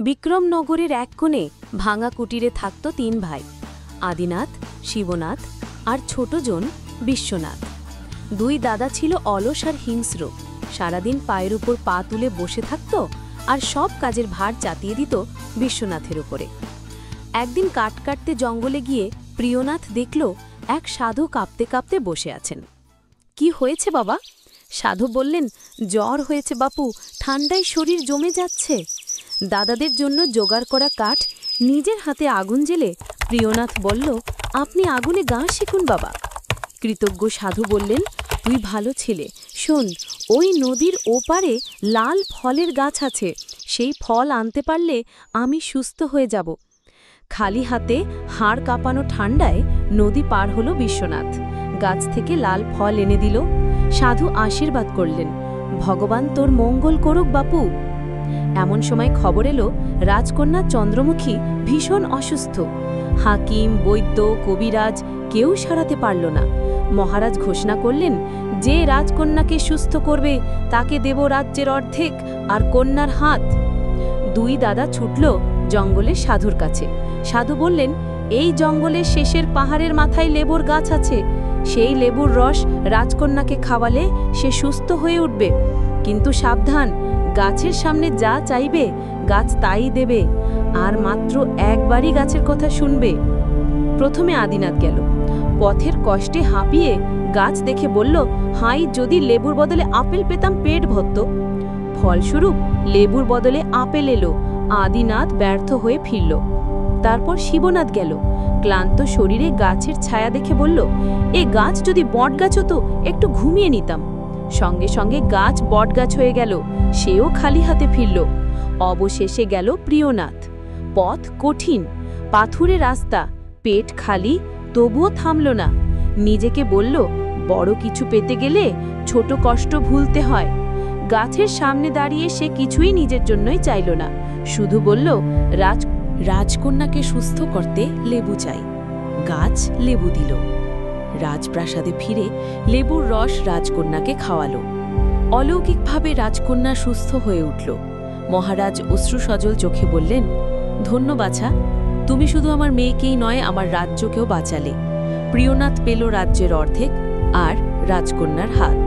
বিক্রমনগরের এক কোণে ভাঙা কুটিরে থাকত ৩ ভাই, আদিনাথ, শিবনাথ আর ছোটজন বিশ্বনাথ। 2 দাদা ছিল অলস আর হিংস্র, সারাদিন পায়ের উপর পা তুলে বসে থাকত আর সব কাজের ভার চাপিয়ে দিত বিশ্বনাথের উপরে। একদিন কাঠ কাটতে জঙ্গলে গিয়ে প্রিয়নাথ দেখল এক সাধু কাঁপতে কাঁপতে বসে আছেন। কি হয়েছে বাবা? সাধু বললেন, জ্বর হয়েছে বাপু, ঠান্ডায় শরীর জমে যাচ্ছে। দাদাদের জন্য জোগাড় করা কাঠ নিজের হাতে আগুন জ্বেলে প্রিয়নাথ বলল, আপনি আগুনে গাঁ শিখুন বাবা। কৃতজ্ঞ সাধু বললেন, তুই ভালো ছেলে, শোন, ওই নদীর ওপারে লাল ফলের গাছ আছে, সেই ফল আনতে পারলে আমি সুস্থ হয়ে যাব। খালি হাতে হাড় কাঁপানো ঠান্ডায় নদী পার হলো বিশ্বনাথ, গাছ থেকে লাল ফল এনে দিল। সাধু আশীর্বাদ করলেন, ভগবান তোর মঙ্গল করুক বাপু। এমন সময় খবর এলো রাজকন্যা চন্দ্রমুখী ভীষণ অসুস্থ। হাকিম, বৈদ্য, কবিরাজ কেউ সারাতে পারল না। মহারাজ ঘোষণা করলেন, যে রাজকন্যাকে সুস্থ করবে তাকে দেব রাজ্যের অর্ধেক আর কন্যার হাত। 2 দাদা ছুটল জঙ্গলের সাধুর কাছে। সাধু বললেন, এই জঙ্গলের শেষের পাহাড়ের মাথায় লেবুর গাছ আছে, সেই লেবুর রস রাজকন্যাকে খাওয়ালে সে সুস্থ হয়ে উঠবে। কিন্তু সাবধান, গাছের সামনে যা চাইবে গাছ তাই দেবে, আর মাত্র একবারই গাছের কথা শুনবে। প্রথমে আদিনাথ গেল, পথের কষ্টে হাঁপিয়ে গাছ দেখে বলল, হাই যদি লেবুর বদলে আপেল পেতাম পেট ভরত। ফলস্বরূপ লেবুর বদলে আপেল এলো। আদিনাথ ব্যর্থ হয়ে ফিরল। তারপর শিবনাথ গেল, ক্লান্ত শরীরে গাছের ছায়া দেখে বলল, এ গাছ যদি বট গাছ হতো একটু ঘুমিয়ে নিতাম। সঙ্গে সঙ্গে গাছ বট গাছ হয়ে গেল, সেও খালি হাতে ফিরল। অবশেষে গেল প্রিয়নাথ। পথ কঠিন, পাথুরে রাস্তা, পেট খালি, তবুও থামল না। নিজেকে বলল, বড় কিছু পেতে গেলে ছোট কষ্ট ভুলতে হয়। গাছের সামনে দাঁড়িয়ে সে কিছুই নিজের জন্যই চাইল না, শুধু বলল, রাজকন্যাকে সুস্থ করতে লেবু চাই। গাছ লেবু দিল। রাজপ্রাসাদে ফিরে লেবুর রস রাজকন্যাকে খাওয়ালো। অলৌকিকভাবে রাজকন্যা সুস্থ হয়ে উঠল। মহারাজ অশ্রুসজল চোখে বললেন, ধন্য বাছা, তুমি শুধু আমার মেয়েকেই নয় আমার রাজ্যকেও বাঁচালে। প্রিয়নাথ পেল রাজ্যের অর্ধেক আর রাজকন্যার হাত।